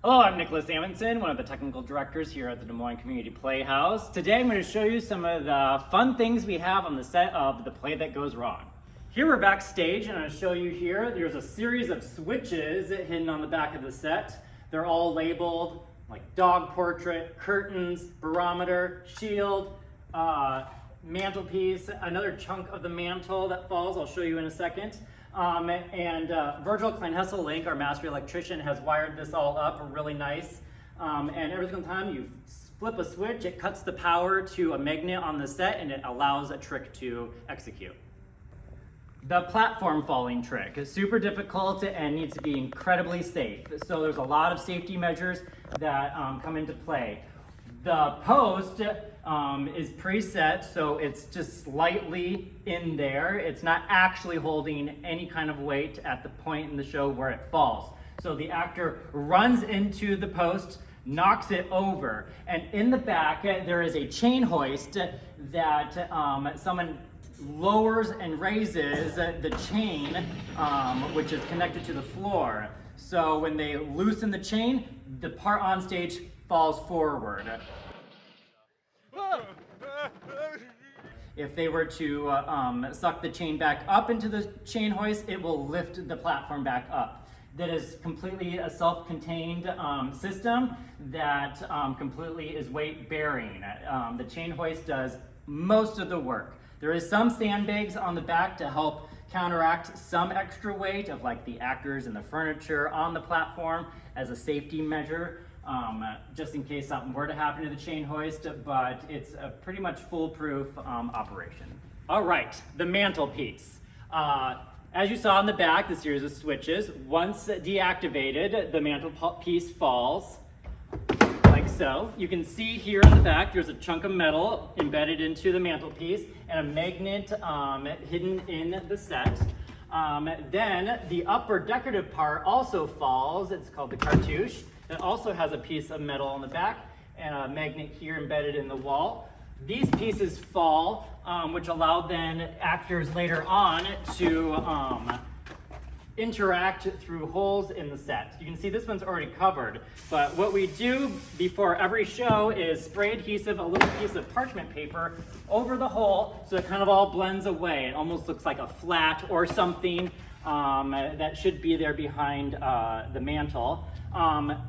Hello, I'm Nicholas Amundson, one of the technical directors here at the Des Moines Community Playhouse. Today I'm going to show you some of the fun things we have on the set of The Play That Goes Wrong. Here we're backstage, and I'm going to show you here, there's a series of switches hidden on the back of the set. They're all labeled like dog portrait, curtains, barometer, shield, mantelpiece, another chunk of the mantle that falls, I'll show you in a second. Virgil Kleinhessel-Link, our master electrician, has wired this all up really nice. And every single time you flip a switch, it cuts the power to a magnet on the set and it allows a trick to execute. The platform falling trick is super difficult and needs to be incredibly safe. So there's a lot of safety measures that come into play. The post is preset, so it's just slightly in there. It's not actually holding any kind of weight at the point in the show where it falls. So the actor runs into the post, knocks it over, and in the back there is a chain hoist that someone lowers and raises the chain, which is connected to the floor. So when they loosen the chain, the part on stage falls forward. If they were to suck the chain back up into the chain hoist, it will lift the platform back up. That is completely a self-contained system that completely is weight bearing. The chain hoist does most of the work. There is some sandbags on the back to help counteract some extra weight of like the actors and the furniture on the platform as a safety measure. Just in case something were to happen to the chain hoist, but it's a pretty much foolproof operation. All right, the mantelpiece. As you saw in the back, the series of switches, once deactivated, the mantelpiece falls like so. You can see here in the back, there's a chunk of metal embedded into the mantelpiece and a magnet hidden in the set. Then the upper decorative part also falls. It's called the cartouche. It also has a piece of metal on the back and a magnet here embedded in the wall. These pieces fall, which allow then actors later on to interact through holes in the set. You can see this one's already covered, but what we do before every show is spray adhesive, a little piece of parchment paper over the hole so it kind of all blends away. It almost looks like a flat or something that should be there behind the mantle.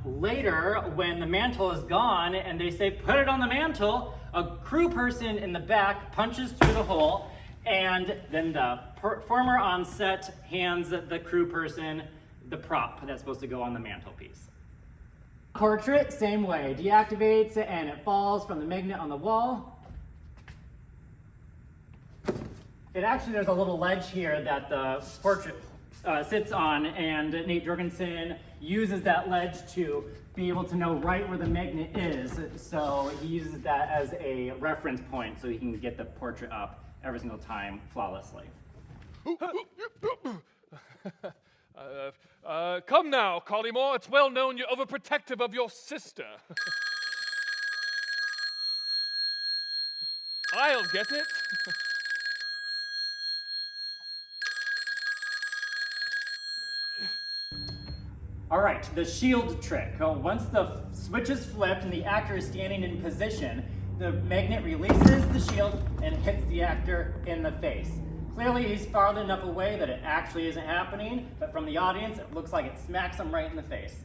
Later, when the mantle is gone and they say, put it on the mantle, a crew person in the back punches through the hole, and then the performer on set hands the crew person the prop that's supposed to go on the mantelpiece. Portrait, same way, deactivates and it falls from the magnet on the wall. There's a little ledge here that the portrait sits on, and Nate Jorgensen uses that ledge to be able to know right where the magnet is. So he uses that as a reference point so he can get the portrait up every single time flawlessly. Come now, Collymore. It's well known you're overprotective of your sister. I'll get it. All right, the shield trick. Once the switch is flipped and the actor is standing in position, the magnet releases the shield and hits the actor in the face. Clearly he's far enough away that it actually isn't happening, but from the audience, it looks like it smacks him right in the face.